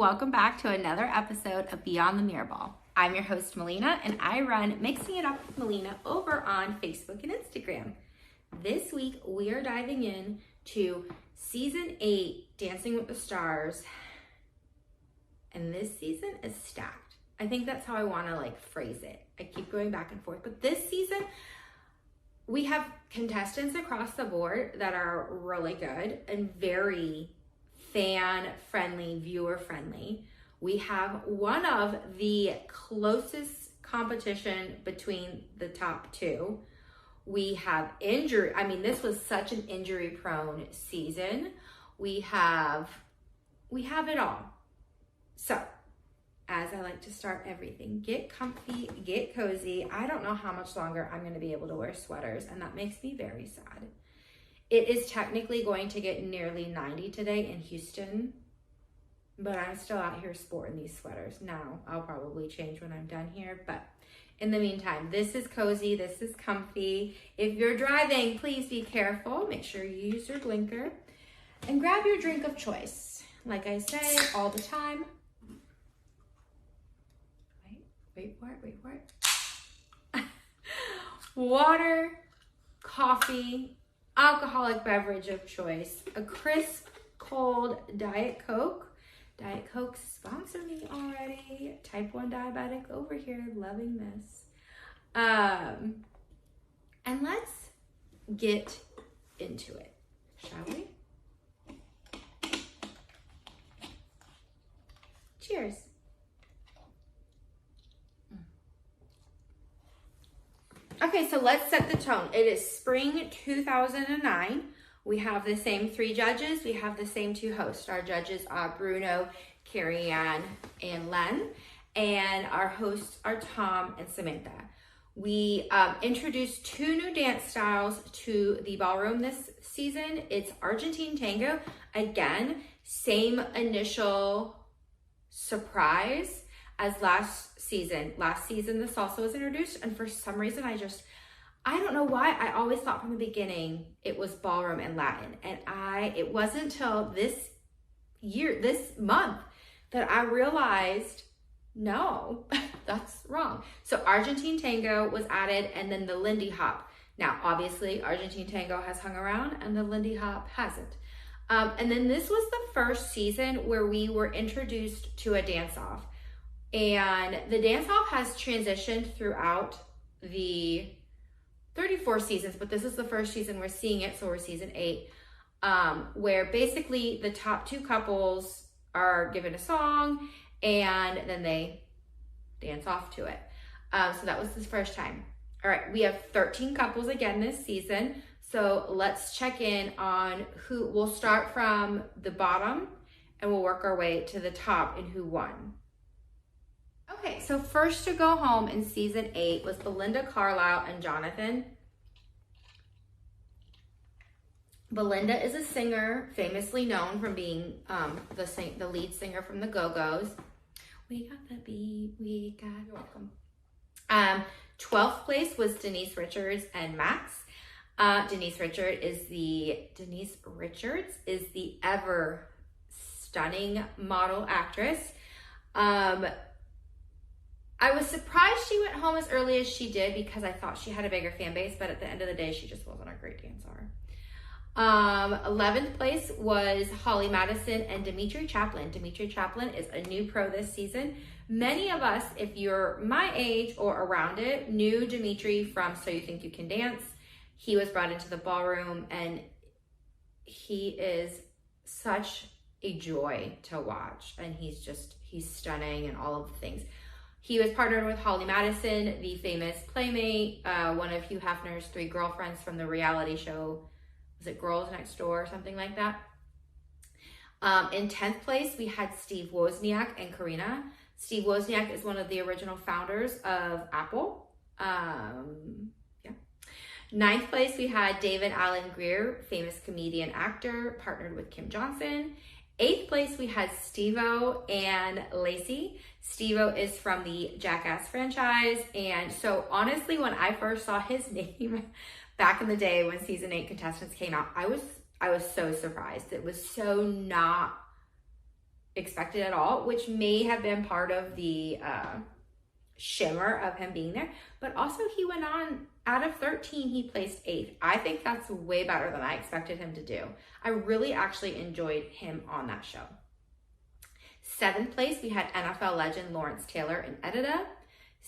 welcome back to another episode of Beyond the Mirror Ball. I'm your host, Melina, and I run Mixing It Up with Melina over on Facebook and Instagram. This week, we are diving in to Season 8, Dancing with the Stars, and this season is stacked. I think that's how I want to phrase it. I keep going back and forth, but this season, we have contestants across the board that are really good and very fan-friendly, viewer-friendly. We have one of the closest competition between the top two. We have injury. I mean, this was such an injury-prone season. We have it all. So, as I like to start everything, get comfy, get cozy. I don't know how much longer I'm going to be able to wear sweaters, and that makes me very sad. It is technically going to get nearly 90 today in Houston, but I'm still out here sporting these sweaters. Now, I'll probably change when I'm done here, but in the meantime, this is cozy, this is comfy. If you're driving, please be careful. Make sure you use your blinker and grab your drink of choice. Like I say all the time. Wait for it. Water, coffee, alcoholic beverage of choice, a crisp, cold Diet Coke. Diet Coke sponsor me already. Type 1 diabetic over here, loving this. And let's get into it, shall we? Cheers. Okay, so let's set the tone. It is spring 2009. We have the same 3 judges. We have the same 2 hosts. Our judges are Bruno, Carrie-Anne, and Len. And our hosts are Tom and Samantha. We introduced 2 new dance styles to the ballroom this season. It's Argentine Tango. Again, same initial surprise as last season. Last season, the salsa was introduced, and for some reason, I don't know why, I always thought from the beginning it was ballroom and Latin, and it wasn't until this month, that I realized, no, that's wrong. So Argentine Tango was added, and then the Lindy Hop. Now, obviously, Argentine Tango has hung around, and the Lindy Hop hasn't. And then this was the first season where we were introduced to a dance-off. And the dance-off has transitioned throughout the 34 seasons, but this is the first season we're seeing it, so we're season 8, where basically the top 2 couples are given a song, and then they dance off to it. So that was the first time. All right, we have 13 couples again this season, so let's check in on who. We'll start from the bottom, and we'll work our way to the top and who won. Okay, so first to go home in season 8 was Belinda, Carlisle, and Jonathan. Belinda is a singer, famously known from being the lead singer from the Go-Go's. We got the beat, we got, you're welcome. 12th place was Denise Richards and Max. Denise Richards is the ever stunning model actress. I was surprised she went home as early as she did because I thought she had a bigger fan base, but at the end of the day, she just wasn't a great dancer. 11th place was Holly Madison and Dmitry Chaplin. Dmitry Chaplin is a new pro this season. Many of us, if you're my age or around it, knew Dmitry from So You Think You Can Dance. He was brought into the ballroom, and he is such a joy to watch, and he's stunning and all of the things. He was partnered with Holly Madison, the famous playmate, one of Hugh Hefner's 3 girlfriends from the reality show. Was it Girls Next Door or something like that? In 10th place, we had Steve Wozniak and Karina. Steve Wozniak is one of the original founders of Apple. 9th place, we had David Alan Grier, famous comedian actor, partnered with Kim Johnson. 8th place, we had Steve-O and Lacey. Steve-O is from the Jackass franchise. And so honestly, when I first saw his name back in the day when season 8 contestants came out, I was so surprised. It was so not expected at all, which may have been part of the shimmer of him being there. But also he went on, out of 13, he placed 8th. I think that's way better than I expected him to do. I really actually enjoyed him on that show. 7th place, we had NFL legend Lawrence Taylor and Edita.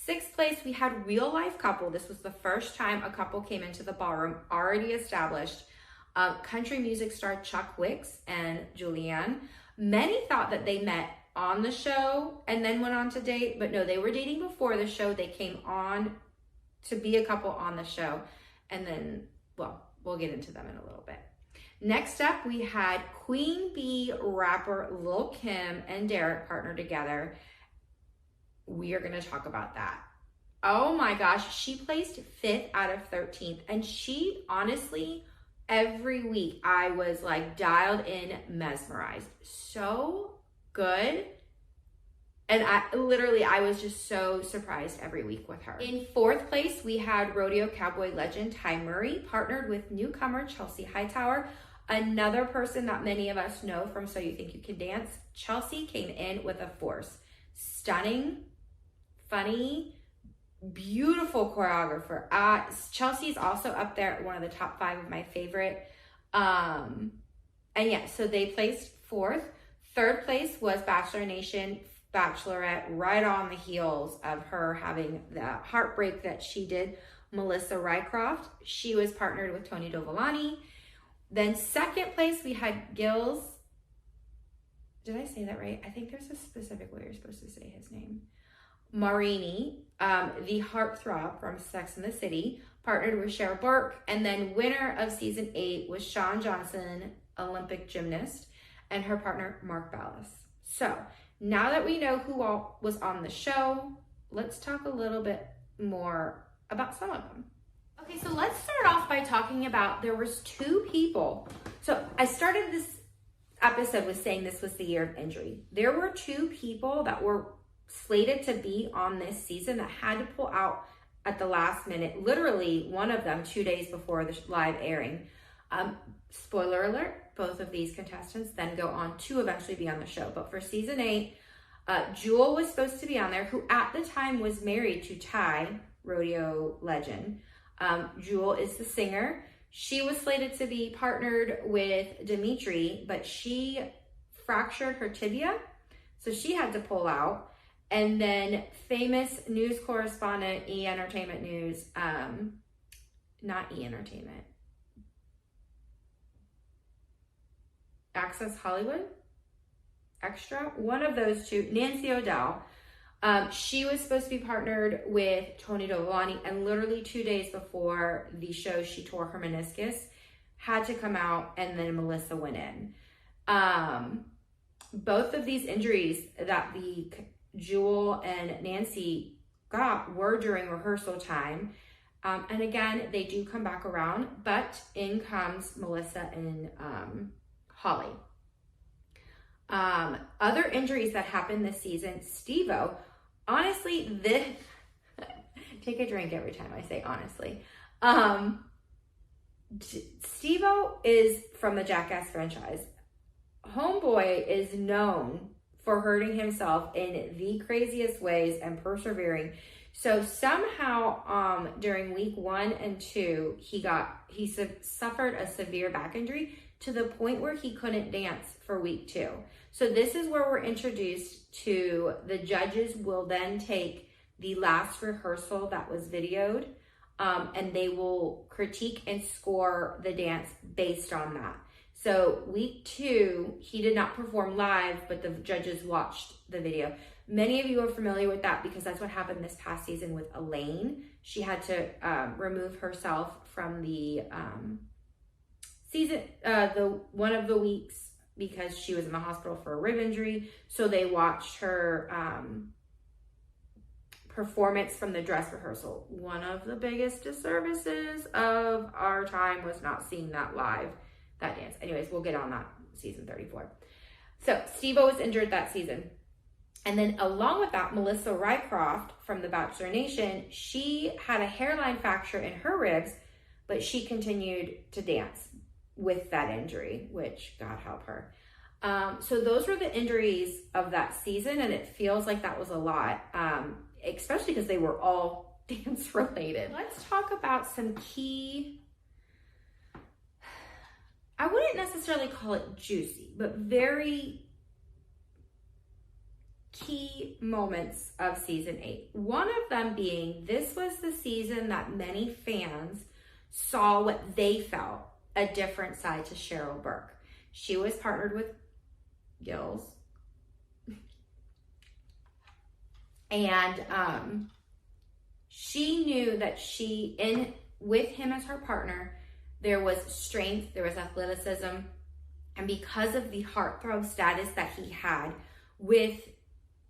6th place, we had real life couple. This was the first time a couple came into the ballroom, already established. Country music star Chuck Wicks and Julianne. Many thought that they met on the show and then went on to date, but no, they were dating before the show. They came on to be a couple on the show, and then, well, we'll get into them in a little bit. Next up, we had Queen Bee rapper Lil' Kim and Derek partnered together. We are going to talk about that. Oh my gosh, she placed 5th out of 13th, and she honestly, every week I was like dialed in, mesmerized. So good. And I was just so surprised every week with her. In 4th place, we had rodeo cowboy legend Ty Murray partnered with newcomer Chelsie Hightower, another person that many of us know from So You Think You Can Dance. Chelsie came in with a force. Stunning, funny, beautiful choreographer. Chelsea's also up there at one of the top 5 of my favorite. And yeah, so they placed 4th. 3rd place was Bachelor Nation Bachelorette, right on the heels of her having the heartbreak that she did, Melissa Rycroft. She was partnered with Tony Dovolani. Then 2nd place, we had Gilles. Did I say that right? I think there's a specific way you're supposed to say his name. Marini, the heartthrob from Sex and the City, partnered with Cheryl Burke. And then winner of season 8 was Shawn Johnson, Olympic gymnast, and her partner, Mark Ballas. So now that we know who all was on the show, let's talk a little bit more about some of them. Okay, so let's start off by talking about, there was 2 people. So I started this episode with saying this was the year of injury. There were 2 people that were slated to be on this season that had to pull out at the last minute. Literally, one of them 2 days before the live airing. Spoiler alert, both of these contestants then go on to eventually be on the show. But for season 8, Jewel was supposed to be on there, who at the time was married to Ty, rodeo legend. Jewel is the singer. She was slated to be partnered with Dmitry, but she fractured her tibia, so she had to pull out. And then famous news correspondent, E! Entertainment News, not E! Entertainment, Access Hollywood, Extra, one of those 2, Nancy O'Dell. She was supposed to be partnered with Tony Dovolani, and literally 2 days before the show, she tore her meniscus, had to come out, and then Melissa went in. Both of these injuries that the Jewel and Nancy got were during rehearsal time. And again, they do come back around, but in comes Melissa and Holly. Other injuries that happened this season, Steve-O, honestly, this, take a drink every time I say honestly. Steve-O is from the Jackass franchise. Homeboy is known for hurting himself in the craziest ways and persevering. So somehow during week 1 and 2, he suffered a severe back injury to the point where he couldn't dance for week 2. So this is where we're introduced to the judges will then take the last rehearsal that was videoed, and they will critique and score the dance based on that. So week 2, he did not perform live, but the judges watched the video. Many of you are familiar with that because that's what happened this past season with Elaine. She had to remove herself from the one of the weeks because she was in the hospital for a rib injury. So they watched her performance from the dress rehearsal. One of the biggest disservices of our time was not seeing that live, that dance. Anyways, we'll get on that season 34. So Steve-O was injured that season. And then along with that, Melissa Rycroft from the Bachelor Nation, she had a hairline fracture in her ribs, but she continued to dance with that injury, which God help her. So those were the injuries of that season, and it feels like that was a lot, especially because they were all dance related. Let's talk about some key, I wouldn't necessarily call it juicy, but very key moments of season 8. One of them being, this was the season that many fans saw what they felt a different side to Cheryl Burke. She was partnered with Gilles, and she knew that with him as her partner, there was strength, there was athleticism, and because of the heartthrob status that he had with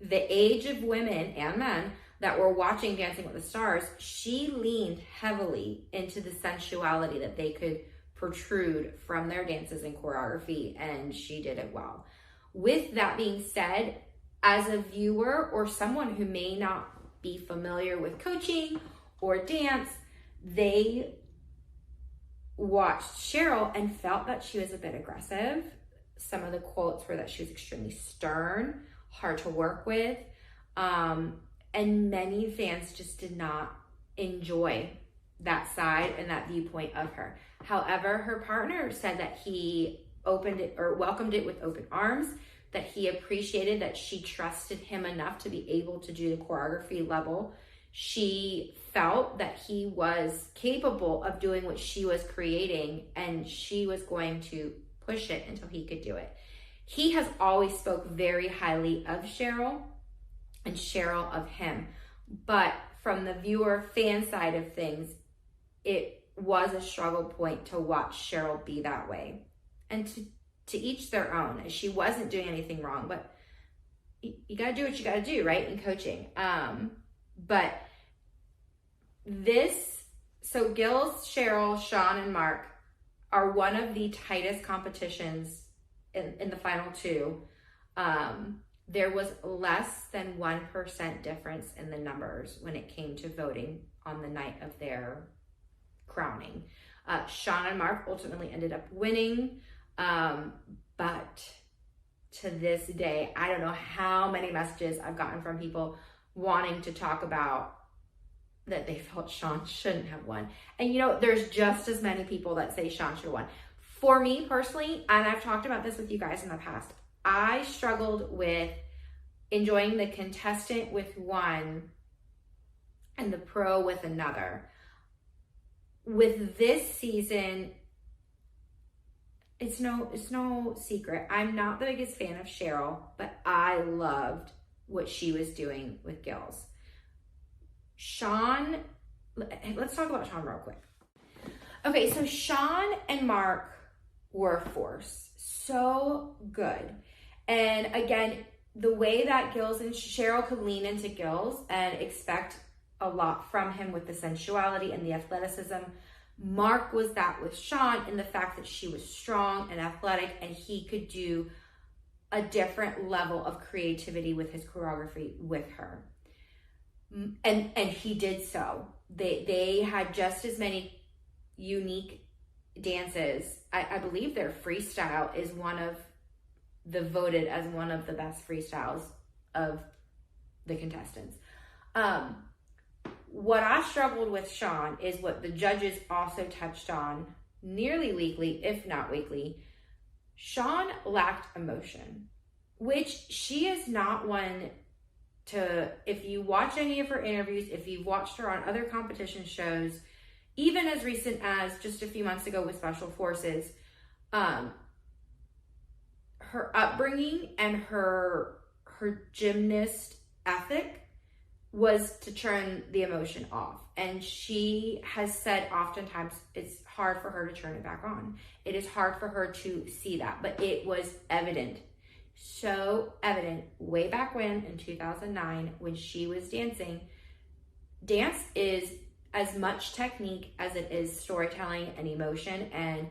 the age of women and men that were watching Dancing with the Stars, she leaned heavily into the sensuality that they could protrude from their dances and choreography, and she did it well. With that being said, as a viewer or someone who may not be familiar with coaching or dance, they watched Cheryl and felt that she was a bit aggressive. Some of the quotes were that she was extremely stern, hard to work with, and many fans just did not enjoy that side and that viewpoint of her. However, her partner said that he opened it or welcomed it with open arms, that he appreciated that she trusted him enough to be able to do the choreography level. She felt that he was capable of doing what she was creating, and she was going to push it until he could do it. He has always spoke very highly of Cheryl and Cheryl of him, but from the viewer fan side of things, it was a struggle point to watch Cheryl be that way. And to each their own. She wasn't doing anything wrong, but you got to do what you got to do, right, in coaching. But so Gilles, Cheryl, Shawn, and Mark are one of the tightest competitions in the final two. There was less than 1% difference in the numbers when it came to voting on the night of their crowning. Shawn and Mark ultimately ended up winning, but to this day, I don't know how many messages I've gotten from people wanting to talk about that they felt Shawn shouldn't have won. And there's just as many people that say Shawn should have won. For me personally, and I've talked about this with you guys in the past, I struggled with enjoying the contestant with one and the pro with another. With this season, it's no secret, I'm not the biggest fan of Cheryl, but I loved what she was doing with Gilles. Shawn, let's talk about Shawn real quick. Okay, so Shawn and Mark were a force. So good. And again, the way that Gilles and Cheryl could lean into Gilles and expect a lot from him with the sensuality and the athleticism, Mark was that with Shawn in the fact that she was strong and athletic, and he could do a different level of creativity with his choreography with her. And he did so. They had just as many unique dances. I believe their freestyle is voted as one of the best freestyles of the contestants. What I struggled with Shawn is what the judges also touched on nearly weekly, if not weekly. Shawn lacked emotion, which she is not one to, if you watch any of her interviews, if you've watched her on other competition shows, even as recent as just a few months ago with Special Forces, her upbringing and her gymnast ethic was to turn the emotion off. And she has said oftentimes it's hard for her to turn it back on. It is hard for her to see that, but it was evident. So evident way back when in 2009 when she was dancing. Dance is as much technique as it is storytelling and emotion, and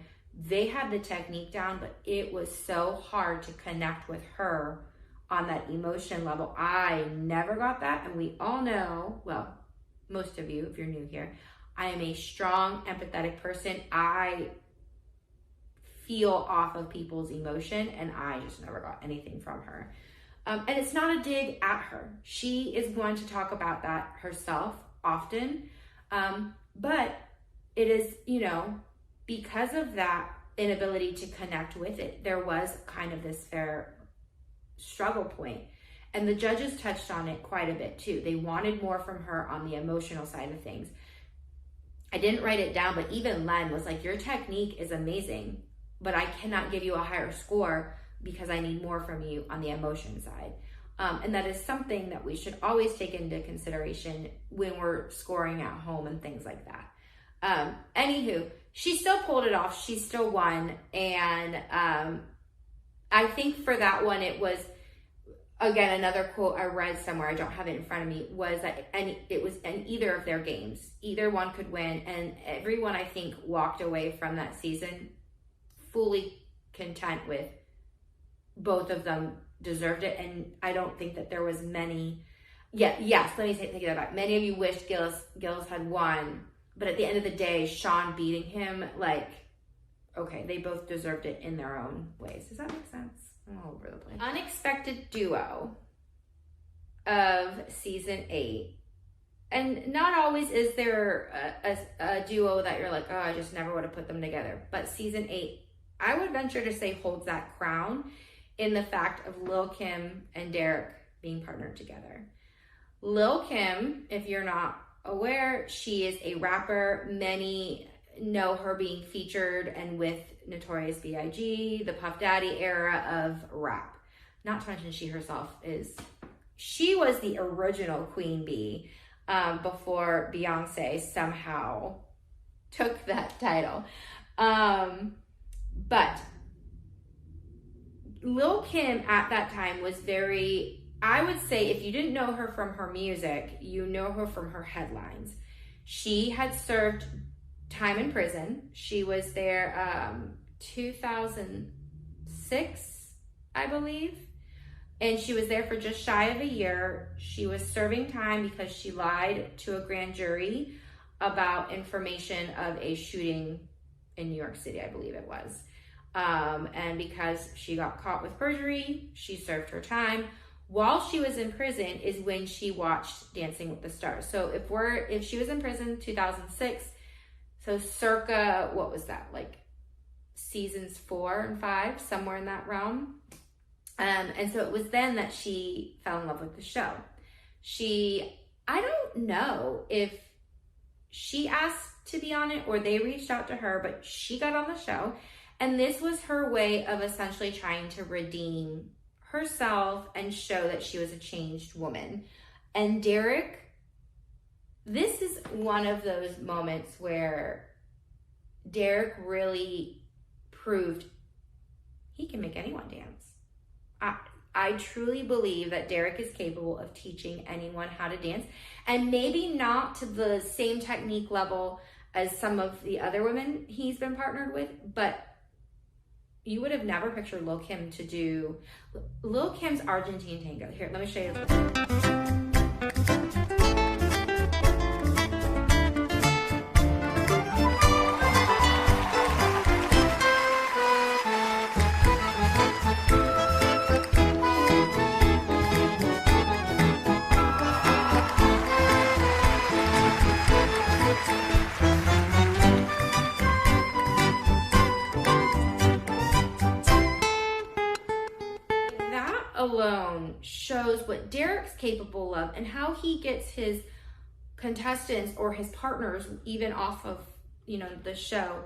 they had the technique down, but it was so hard to connect with her on that emotion level. I never got that, and we all know, well, most of you, if you're new here, I am a strong, empathetic person. I feel off of people's emotion, and I just never got anything from her. And it's not a dig at her. She is going to talk about that herself often. But it is, because of that inability to connect with it, there was kind of this fair struggle point. And the judges touched on it quite a bit too. They wanted more from her on the emotional side of things. I didn't write it down, but even Len was like, your technique is amazing, but I cannot give you a higher score because I need more from you on the emotion side. And that is something that we should always take into consideration when we're scoring at home and things like that. Anywho, she still pulled it off. She still won. And I think for that one, it was, again, another quote I read somewhere, I don't have it in front of me, was that it was in either of their games. Either one could win. And everyone, I think, walked away from that season fully content with both of them deserved it. And I don't think that there was many, take that back. Many of you wished Gilles had won. But at the end of the day, Shawn beating him, okay, they both deserved it in their own ways. Does that make sense? I'm all over the place. Unexpected duo of season 8. And not always is there a duo that you're like, oh, I just never would have put them together. But season 8, I would venture to say, holds that crown in the fact of Lil' Kim and Derek being partnered together. Lil' Kim, if you're not aware, she is a rapper. Many know her being featured and with Notorious B.I.G., the Puff Daddy era of rap. Not to mention she was the original Queen Bee before Beyonce somehow took that title. But Lil' Kim at that time was very, I would say, if you didn't know her from her music, you know her from her headlines. She had served time in prison. She was there 2006, I believe. And she was there for just shy of a year. She was serving time because she lied to a grand jury about information of a shooting in New York City, I believe it was. And because she got caught with perjury, she served her time. While she was in prison is when she watched Dancing with the Stars. So if she was in prison 2006, so circa, what was that, seasons 4 and 5, somewhere in that realm. And so it was then that she fell in love with the show. I don't know if she asked to be on it or they reached out to her, but she got on the show. And this was her way of essentially trying to redeem herself and show that she was a changed woman. And Derek, this is one of those moments where Derek really proved he can make anyone dance. I truly believe that Derek is capable of teaching anyone how to dance, and maybe not to the same technique level as some of the other women he's been partnered with, but you would have never pictured Lil' Kim to do Lil' Kim's Argentine tango. Here, let me show you. Alone shows what Derek's capable of and how he gets his contestants or his partners, even off of the show,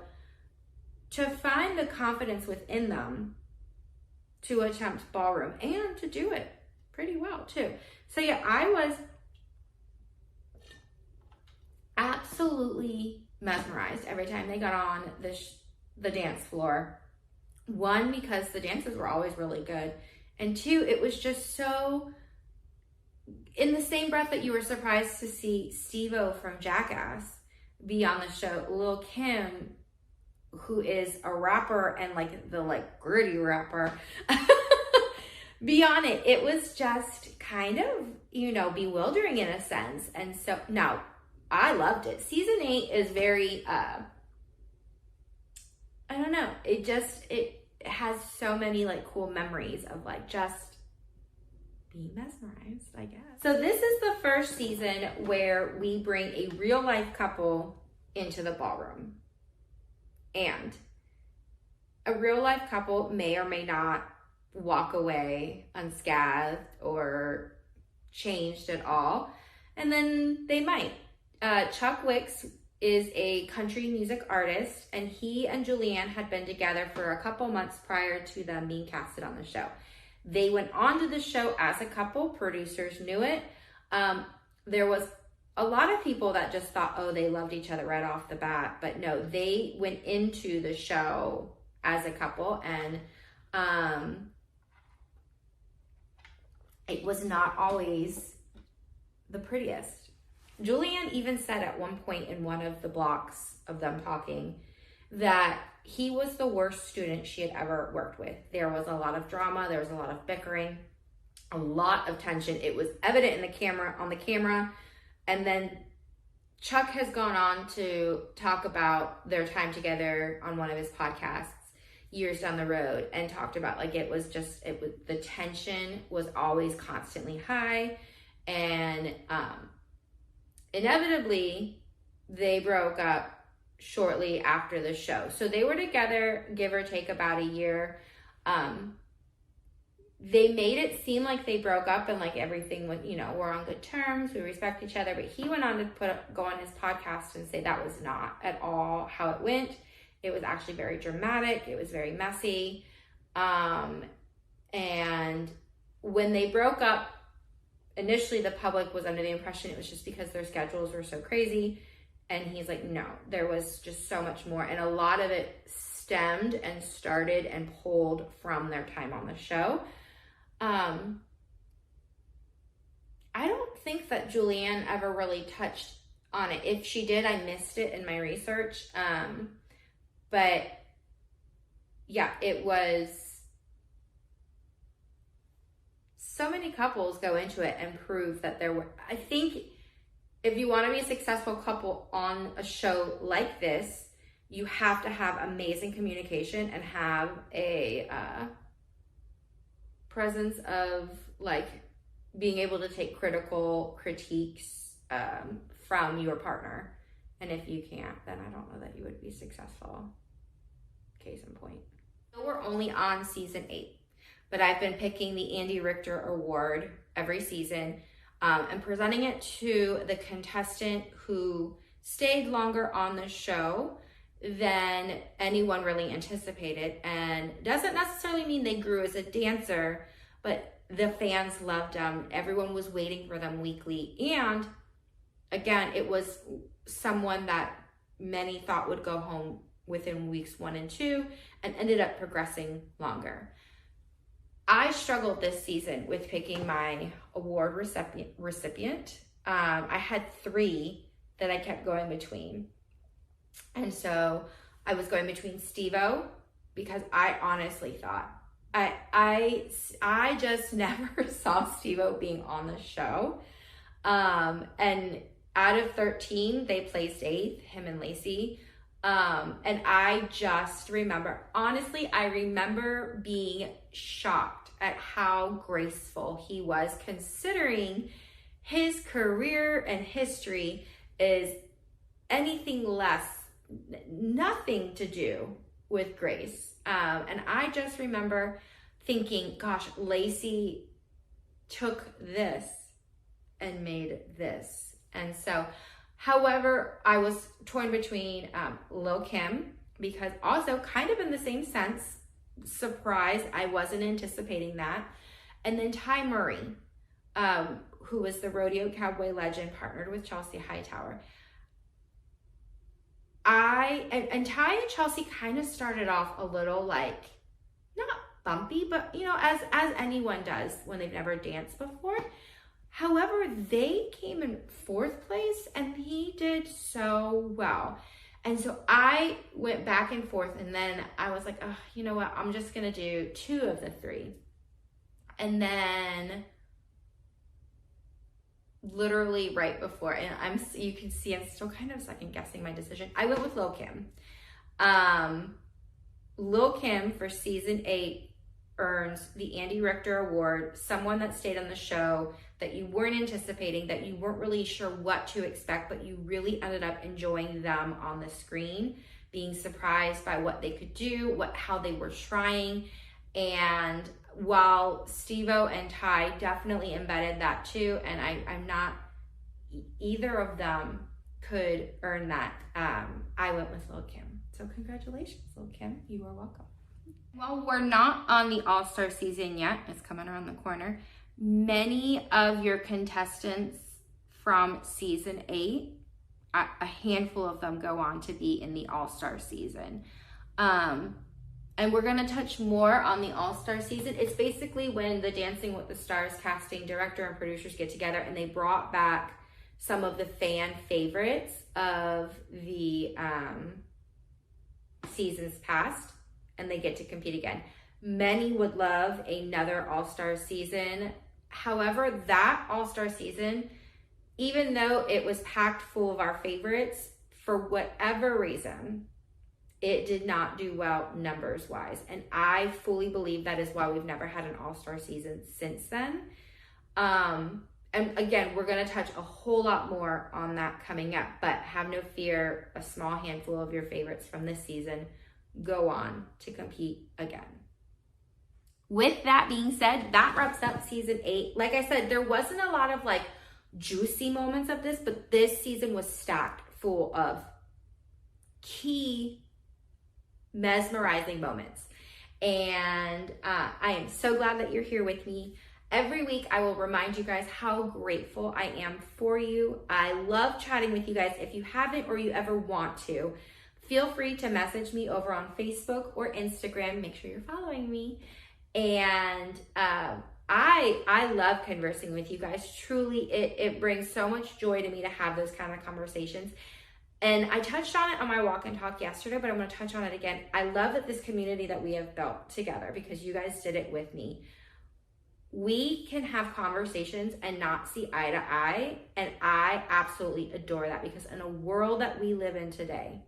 to find the confidence within them to attempt ballroom and to do it pretty well too. So yeah, I was absolutely mesmerized every time they got on the dance floor. One, because the dances were always really good. And 2, it was just so, in the same breath that you were surprised to see Steve-O from Jackass be on the show, Lil' Kim, who is a rapper and the gritty rapper, be on it. It was just kind of, bewildering in a sense. And so, now, I loved it. Season 8 is very, I don't know. It has so many like cool memories of like just being mesmerized, I guess. So this is the first season where we bring a real life couple into the ballroom. And a real life couple may or may not walk away unscathed or changed at all. And then they might. Chuck Wicks is a country music artist, and he and Julianne had been together for a couple months prior to them being casted on the show. They went on to the show as a couple. Producers knew it. There was a lot of people that just thought, oh, they loved each other right off the bat. But no, they went into the show as a couple, and it was not always the prettiest. Julianne even said at one point in one of the blocks of them talking that he was the worst student she had ever worked with. There was a lot of drama, there was a lot of bickering, a lot of tension. It was evident on the camera. And then Chuck has gone on to talk about their time together on one of his podcasts years down the road, and talked about like the tension was always constantly high, and inevitably they broke up shortly after the show. So they were together, give or take, about a year. They made it seem like they broke up and like everything was, we're on good terms, we respect each other. But he went on to go on his podcast and say that was not at all how it went. It was actually very dramatic. It was very messy. And when they broke up, initially the public was under the impression it was just because their schedules were so crazy. And he's like, no, there was just so much more. And a lot of it stemmed and started and pulled from their time on the show. I don't think that Julianne ever really touched on it. If she did, I missed it in my research. But yeah, it was, so many couples go into it and prove that I think if you want to be a successful couple on a show like this, you have to have amazing communication and have a presence of like being able to take critical critiques from your partner. And if you can't, then I don't know that you would be successful. Case in point. So we're only on season 8, but I've been picking the Andy Richter Award every season and presenting it to the contestant who stayed longer on the show than anyone really anticipated. And doesn't necessarily mean they grew as a dancer, but the fans loved them. Everyone was waiting for them weekly. And again, it was someone that many thought would go home within weeks 1 and 2 and ended up progressing longer. I struggled this season with picking my award recipient. I had 3 that I kept going between. And so I was going between Steve-O, because I honestly thought, I just never saw Steve-O being on the show. And out of 13, they placed 8th, him and Lacey. And I just remember, honestly, I remember being shocked at how graceful he was, considering his career and history is anything less, nothing to do with grace. And I just remember thinking, gosh, Lacey took this and made this. And so, however, I was torn between Lil' Kim, because also kind of in the same sense, surprise, I wasn't anticipating that. And then Ty Murray, who was the rodeo cowboy legend, partnered with Chelsie Hightower. And Ty and Chelsea kind of started off a little like, not bumpy, but as anyone does when they've never danced before. However, they came in 4th place and he did so well. And so I went back and forth, and then I was like, oh, you know what? I'm just going to do 2 of the 3. And then literally right before, and you can see I'm still kind of second guessing my decision. I went with Lil' Kim. Lil' Kim for season 8 earns the Andy Richter Award, someone that stayed on the show that you weren't anticipating, that you weren't really sure what to expect, but you really ended up enjoying them on the screen, being surprised by what they could do, how they were trying. And while Steve-O and Ty definitely embedded that too, and I'm not, either of them could earn that, I went with Lil' Kim. So congratulations, Lil' Kim, you are welcome. Well, we're not on the All-Star season yet. It's coming around the corner. Many of your contestants from season 8, a handful of them go on to be in the All-Star season. And we're gonna touch more on the All-Star season. It's basically when the Dancing with the Stars casting director and producers get together and they brought back some of the fan favorites of the seasons past, and they get to compete again. Many would love another All-Star season. However, that All-Star season, even though it was packed full of our favorites, for whatever reason, it did not do well numbers-wise. And I fully believe that is why we've never had an All-Star season since then. And again, we're gonna touch a whole lot more on that coming up, but have no fear, a small handful of your favorites from this season go on to compete again. With that being said, that wraps up season 8. Like I said, there wasn't a lot of like juicy moments of this, but this season was stacked full of key mesmerizing moments. And I am so glad that you're here with me. Every week, I will remind you guys how grateful I am for you. I love chatting with you guys. If you haven't or you ever want to, feel free to message me over on Facebook or Instagram. Make sure you're following me. And I love conversing with you guys. Truly, it brings so much joy to me to have those kind of conversations. And I touched on it on my walk and talk yesterday, but I'm going to touch on it again. I love that this community that we have built together, because you guys did it with me. We can have conversations and not see eye to eye, and I absolutely adore that, because in a world that we live in today,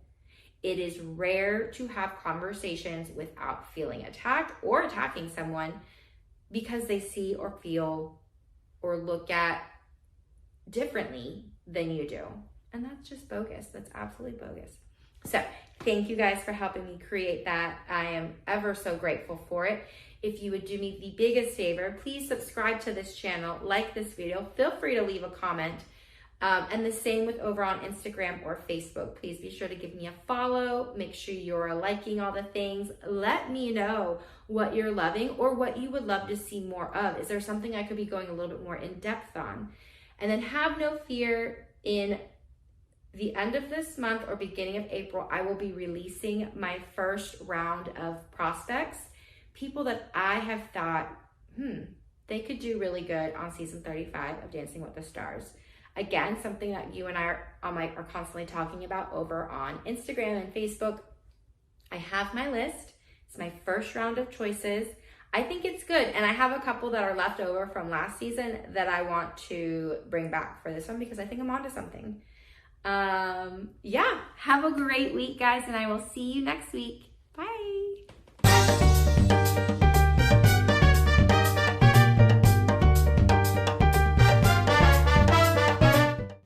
it is rare to have conversations without feeling attacked or attacking someone because they see or feel or look at differently than you do. And that's just bogus. That's absolutely bogus. So thank you guys for helping me create that. I am ever so grateful for it. If you would do me the biggest favor, please subscribe to this channel, like this video, feel free to leave a comment. And the same with over on Instagram or Facebook. Please be sure to give me a follow. Make sure you're liking all the things. Let me know what you're loving or what you would love to see more of. Is there something I could be going a little bit more in depth on? And then have no fear, in the end of this month or beginning of April, I will be releasing my first round of prospects. People that I have thought, they could do really good on season 35 of Dancing with the Stars. Again, something that you and I are constantly talking about over on Instagram and Facebook. I have my list. It's my first round of choices. I think it's good. And I have a couple that are left over from last season that I want to bring back for this one, because I think I'm onto something. Yeah, have a great week, guys, and I will see you next week. Bye.